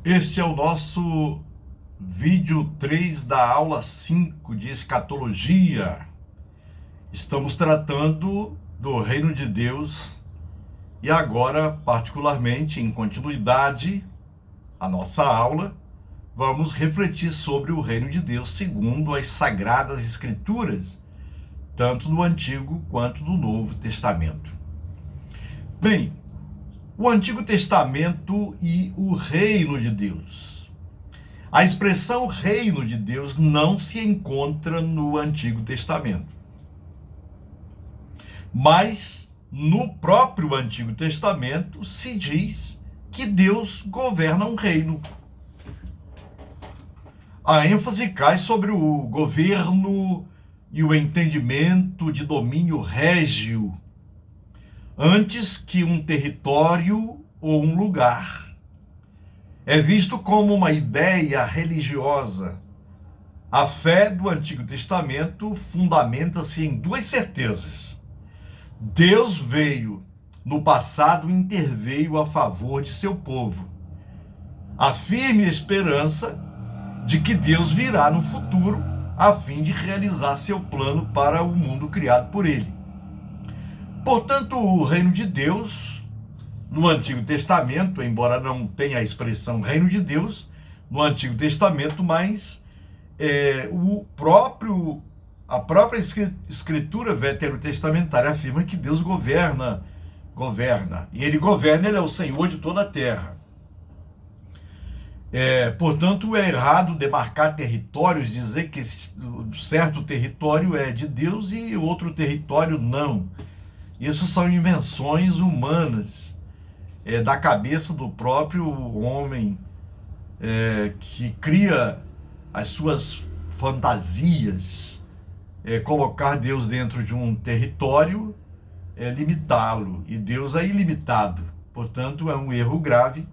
Este é o nosso vídeo 3 da aula 5 de escatologia. Estamos tratando do reino de Deus e agora, particularmente, em continuidade à nossa aula, vamos refletir sobre o reino de Deus segundo as Sagradas Escrituras, tanto do Antigo quanto do Novo Testamento. Bem, o Antigo Testamento e o reino de Deus. A expressão reino de Deus não se encontra no Antigo Testamento. Mas no próprio Antigo Testamento se diz que Deus governa um reino. A ênfase cai sobre o governo e o entendimento de domínio régio, antes que um território ou um lugar. É visto como uma ideia religiosa. A fé do Antigo Testamento fundamenta-se em duas certezas. Deus veio, no passado, interveio a favor de seu povo. A firme esperança de que Deus virá no futuro a fim de realizar seu plano para o mundo criado por ele. Portanto, o reino de Deus, no Antigo Testamento, embora não tenha a expressão reino de Deus no Antigo Testamento, mas a própria escritura veterotestamentária afirma que Deus governa. E ele governa, ele é o Senhor de toda a terra. Portanto, é errado demarcar territórios, dizer que certo território é de Deus e outro território não. Isso são invenções humanas, da cabeça do próprio homem, que cria as suas fantasias. Colocar Deus dentro de um território é limitá-lo, e Deus é ilimitado. Portanto, é um erro grave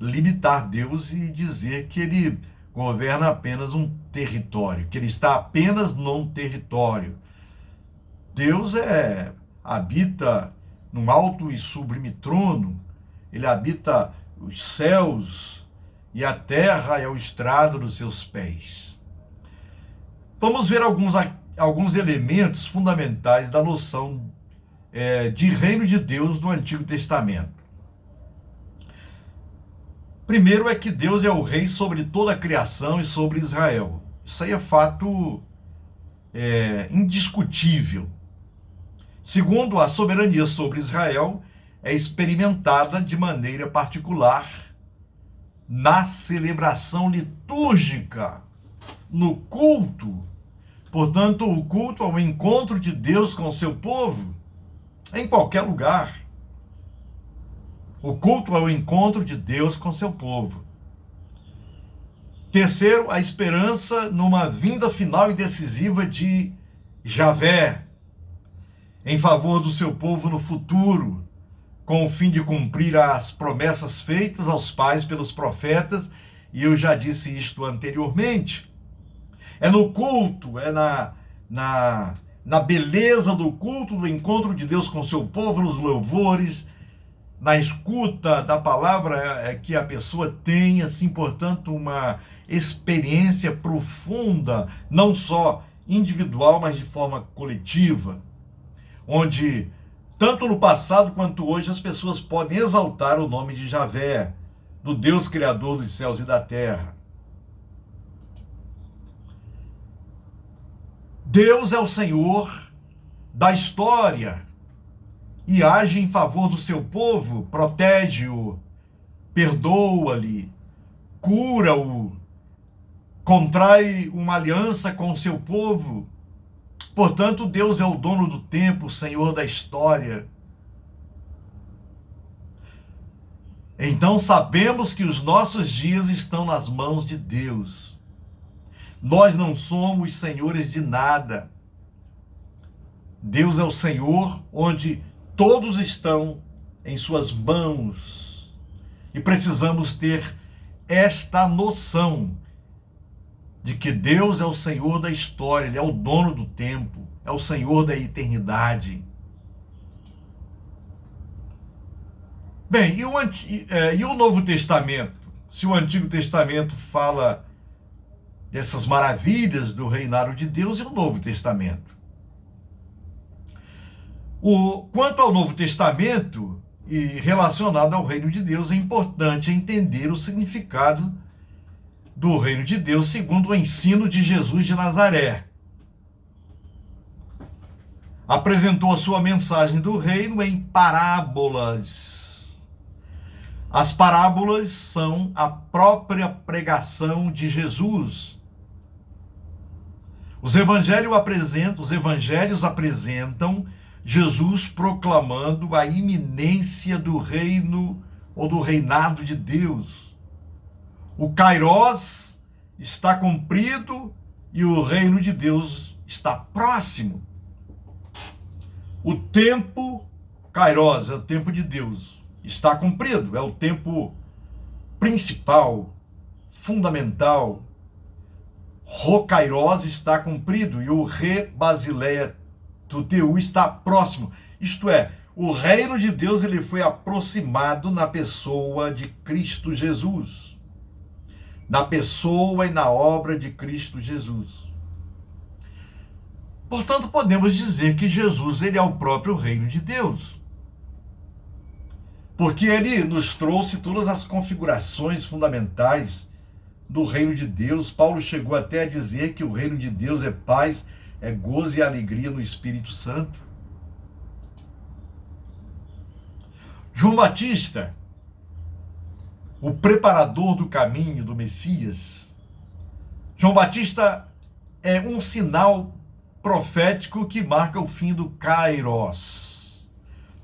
limitar Deus e dizer que ele governa apenas um território, que ele está apenas num território. Deus habita num alto e sublime trono, ele habita os céus e a terra é o estrado dos seus pés. Vamos ver alguns elementos fundamentais da noção de reino de Deus no Antigo Testamento. Primeiro é que Deus é o rei sobre toda a criação e sobre Israel. Isso aí é fato indiscutível. Segundo, a soberania sobre Israel é experimentada de maneira particular na celebração litúrgica, no culto. Portanto, o culto é o encontro de Deus com o seu povo em qualquer lugar. O culto é o encontro de Deus com seu povo. Terceiro, a esperança numa vinda final e decisiva de Javé em favor do seu povo no futuro, com o fim de cumprir as promessas feitas aos pais pelos profetas, e eu já disse isto anteriormente. É no culto, na beleza do culto, do encontro de Deus com seu povo, nos louvores, na escuta da palavra, que a pessoa tem, assim, portanto, uma experiência profunda, não só individual, mas de forma coletiva, onde, tanto no passado quanto hoje, as pessoas podem exaltar o nome de Javé, do Deus Criador dos céus e da terra. Deus é o Senhor da história e age em favor do seu povo, protege-o, perdoa-lhe, cura-o, contrai uma aliança com o seu povo. Portanto, Deus é o dono do tempo, o Senhor da história. Então sabemos que os nossos dias estão nas mãos de Deus. Nós não somos senhores de nada. Deus é o Senhor, onde todos estão em suas mãos. E precisamos ter esta noção de que Deus é o Senhor da história, ele é o dono do tempo, é o Senhor da eternidade. Bem, e o Novo Testamento? se o Antigo Testamento fala dessas maravilhas do reinado de Deus e o Novo Testamento. Quanto ao Novo Testamento e relacionado ao reino de Deus, é importante entender o significado do reino de Deus segundo o ensino de Jesus de Nazaré. Apresentou a sua mensagem do reino em parábolas. As parábolas são a própria pregação de Jesus. Os evangelhos apresentam Jesus proclamando a iminência do reino ou do reinado de Deus. O Kairós está cumprido e o reino de Deus está próximo. O tempo, Kairós, é o tempo de Deus, está cumprido, é o tempo principal, fundamental. Kairós está cumprido e o Basileia Tuteu está próximo. Isto é, o reino de Deus ele foi aproximado na pessoa de Cristo Jesus. Na pessoa e na obra de Cristo Jesus. Portanto, podemos dizer que Jesus ele é o próprio reino de Deus. Porque ele nos trouxe todas as configurações fundamentais do reino de Deus. Paulo chegou até a dizer que o reino de Deus é paz, é gozo e alegria no Espírito Santo. João Batista, o preparador do caminho do Messias. João Batista é um sinal profético que marca o fim do Kairós.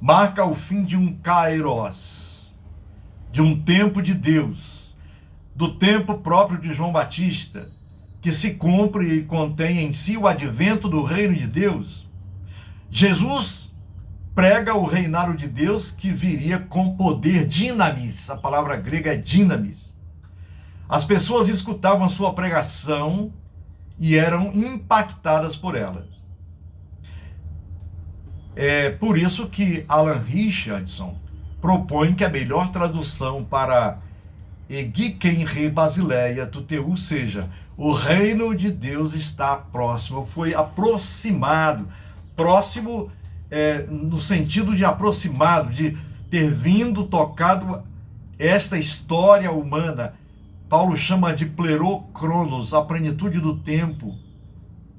Marca o fim de um Kairós, de um tempo de Deus, do tempo próprio de João Batista, que se cumpre e contém em si o advento do reino de Deus. Jesus prega o reinado de Deus que viria com poder, dinamis, a palavra grega é dinamis. As pessoas escutavam a sua pregação e eram impactadas por ela. É por isso que Alan Richardson propõe que a melhor tradução para Egiken re Basileia Tuteu seja: o reino de Deus está próximo, foi aproximado, próximo no sentido de aproximado, de ter vindo, tocado esta história humana. Paulo chama de plerocronos, a plenitude do tempo,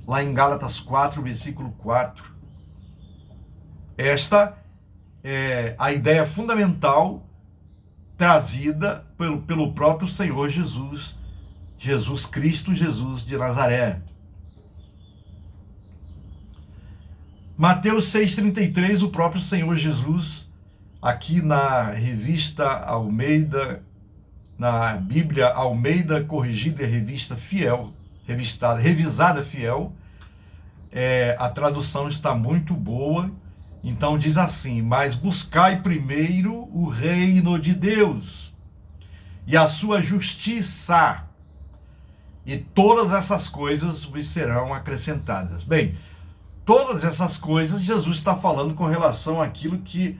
lá em Gálatas 4, versículo 4. Esta é a ideia fundamental trazida pelo próprio Senhor Jesus, Jesus Cristo, Jesus de Nazaré. Mateus 6,33, o próprio Senhor Jesus, aqui na revista Almeida, na Bíblia Almeida Corrigida e Revista Fiel, revisada Fiel, a tradução está muito boa. Então diz assim: mas buscai primeiro o reino de Deus e a sua justiça, e todas essas coisas vos serão acrescentadas. Bem, todas essas coisas Jesus está falando com relação àquilo que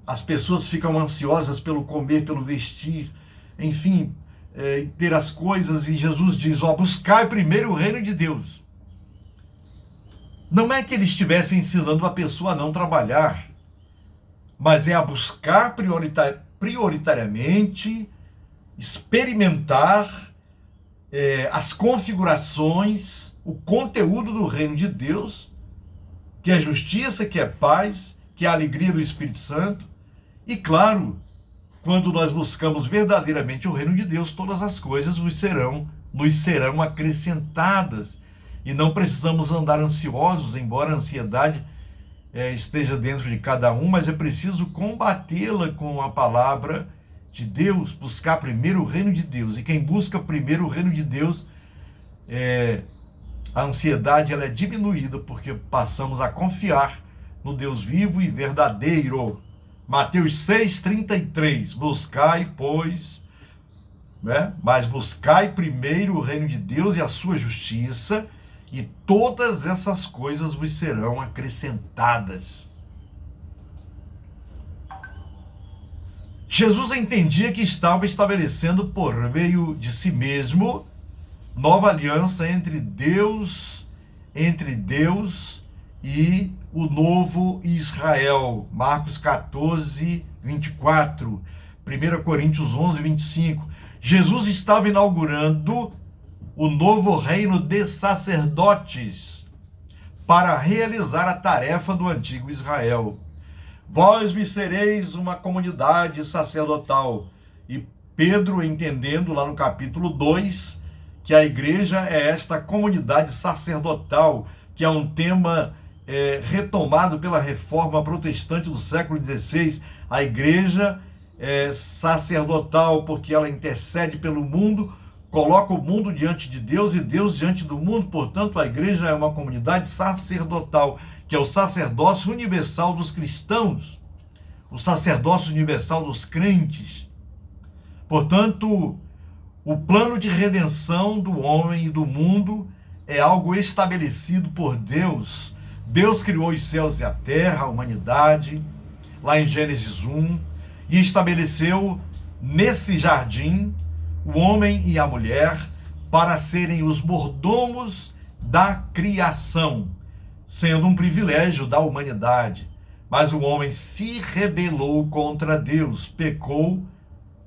as pessoas ficam ansiosas pelo comer, pelo vestir, enfim, ter as coisas, e Jesus diz: buscai primeiro o reino de Deus. Não é que ele estivesse ensinando a pessoa a não trabalhar, mas é a buscar prioritariamente, experimentar as configurações, o conteúdo do reino de Deus, que é justiça, que é paz, que é a alegria do Espírito Santo. E claro, quando nós buscamos verdadeiramente o reino de Deus, todas as coisas nos serão acrescentadas. E não precisamos andar ansiosos, embora a ansiedade esteja dentro de cada um, mas é preciso combatê-la com a palavra de Deus, buscar primeiro o reino de Deus. E quem busca primeiro o reino de Deus, a ansiedade ela é diminuída, porque passamos a confiar no Deus vivo e verdadeiro. Mateus 6,33, buscai, pois, mas buscai primeiro o reino de Deus e a sua justiça, e todas essas coisas vos serão acrescentadas. Jesus entendia que estava estabelecendo por meio de si mesmo nova aliança entre Deus e o novo Israel. Marcos 14, 24. 1 Coríntios 11, 25. Jesus estava inaugurando o novo reino de sacerdotes para realizar a tarefa do antigo Israel. Vós me sereis uma comunidade sacerdotal. E Pedro, entendendo lá no capítulo 2, que a igreja é esta comunidade sacerdotal, que é um tema retomado pela reforma protestante do século XVI. A igreja é sacerdotal porque ela intercede pelo mundo, coloca o mundo diante de Deus e Deus diante do mundo. Portanto, a igreja é uma comunidade sacerdotal, que é o sacerdócio universal dos cristãos, o sacerdócio universal dos crentes. Portanto, o plano de redenção do homem e do mundo é algo estabelecido por Deus. Deus criou os céus e a terra, a humanidade, lá em Gênesis 1, e estabeleceu nesse jardim o homem e a mulher para serem os mordomos da criação, sendo um privilégio da humanidade. Mas o homem se rebelou contra Deus, pecou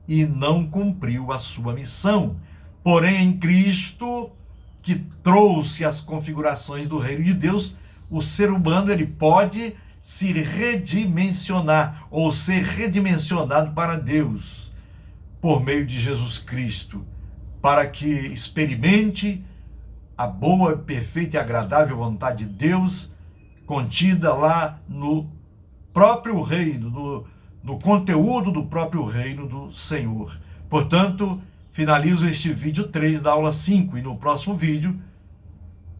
e não cumpriu a sua missão. Porém, em Cristo, que trouxe as configurações do reino de Deus, o ser humano ele pode se redimensionar ou ser redimensionado para Deus por meio de Jesus Cristo, para que experimente a boa, perfeita e agradável vontade de Deus contida lá no próprio reino, no conteúdo do próprio reino do Senhor. Portanto, finalizo este vídeo 3 da aula 5 e no próximo vídeo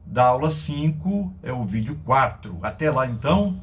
da aula 5 é o vídeo 4. Até lá então.